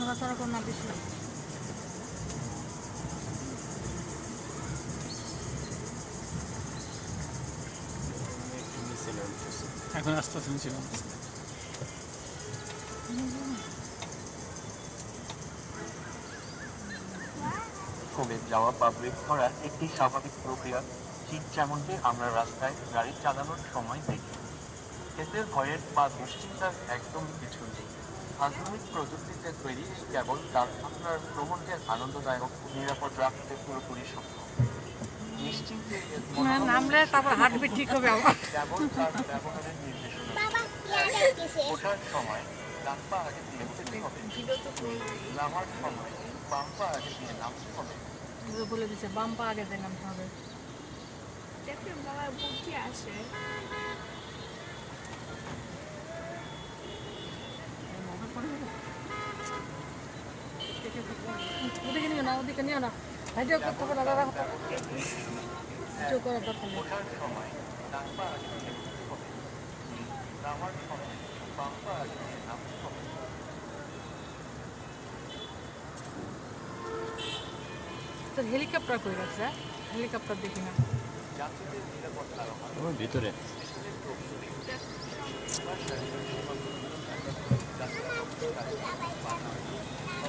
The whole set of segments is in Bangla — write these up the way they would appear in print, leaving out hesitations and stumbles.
নড়াচড়া কর না বেশি। এখন আস্তে আস্তে নিচে নামতেছে। কমে যাওয়া বা ব্রেক করা একটি স্বাভাবিক প্রক্রিয়া, ঠিক যেমনটি আমরা রাস্তায় গাড়ি চালানোর সময় দেখি। এতে ভয়ের বা দুশ্চিন্তার একদমই কিছু নেই। আধুনিক প্রযুক্তিতে তৈরি কেবল তার আপনার ভ্রমণকে আনন্দদায়ক ও নিরাপদ রাখতে পুরোপুরি সম্ভব। নিশ্চিন্তে নামলে তারপর হার্টবিট ঠিক হবে আবার। কেবল তার ব্যবহারের নির্দেশনা। ওঠার সময় ডান পা আগে দিয়ে উঠতে হবে, নামার সময় বাম পা আগে দিয়ে নামতে হবে। বলে দিচ্ছে বাম পা আগে দিয়ে নামতে হবে। দেখে বাবার বুদ্ধি আসে। ওদিকে নিও না, ওদিকে নিও না। ভিডিও করতে হবে না দাদা। ভিডিও করার দরকার নেই। ওঠার সময় ডান পা আগে দিয়ে উঠতে হবে, নামার সময় বাম পা আগে দিয়ে নামতে হবে। তোর হেলিকপ্টার কই রাখছে? হেলিকপ্টার দেখি না। যাত্রীদের নিরাপত্তা ওর ভিতরে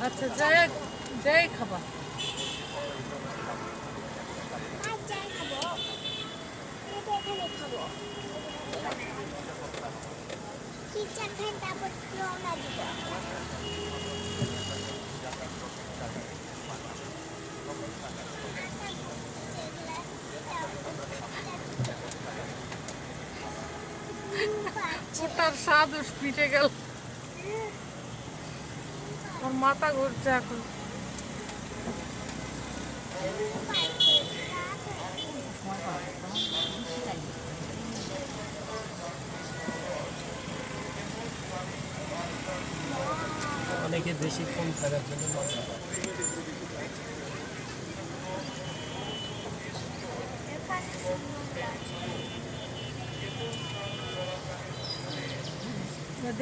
আচ্ছা যাই যাই খাবা। ওটার স্বাদ পিঠে গেল, ওর মাথা ঘুরছে এখন। অনেকে বেশিক্ষণ থাকার জন্য মজা পায়।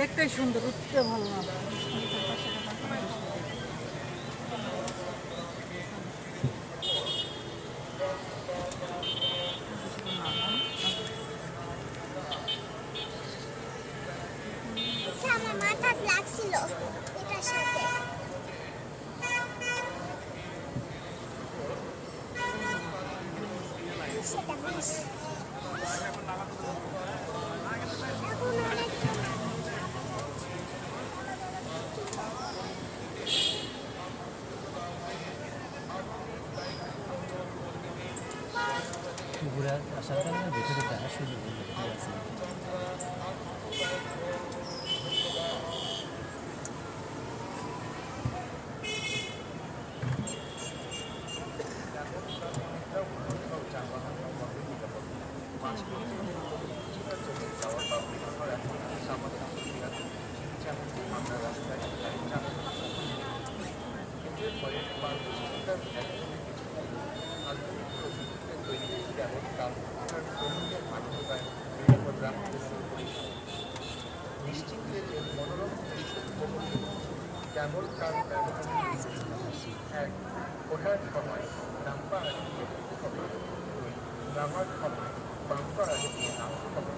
দেখতেই সুন্দর, উঠতে ভালো না। আমার মাথা লাগছিল এটার সাথে। সেটা বেশ। এখন অনেক ঘুরে আসার কারণে ভিতরে দেখার সুযোগ আছে। আমরা রাস্তায় গাড়ি চালানো এদের ভয়ের বা দুশ্চিন্তার একদমই কিছু নেই। আধুনিক প্রযুক্তিতে তৈরি কেবল তার আপনার ভ্রমণকে আনন্দদায়ক নিরাপদ রাখতে পুরোপুরি সম্ভব। নিশ্চিন্তে যে মনোরম দৃশ্য উপভোগ করুন, কেবল তার ব্যবহারের নির্দেশনা। 1. ওঠার সময় ডান পা আগে দিয়ে উঠতে হবে, 2. নামার সময় বাম পা আগে দিয়ে নামতে হবে।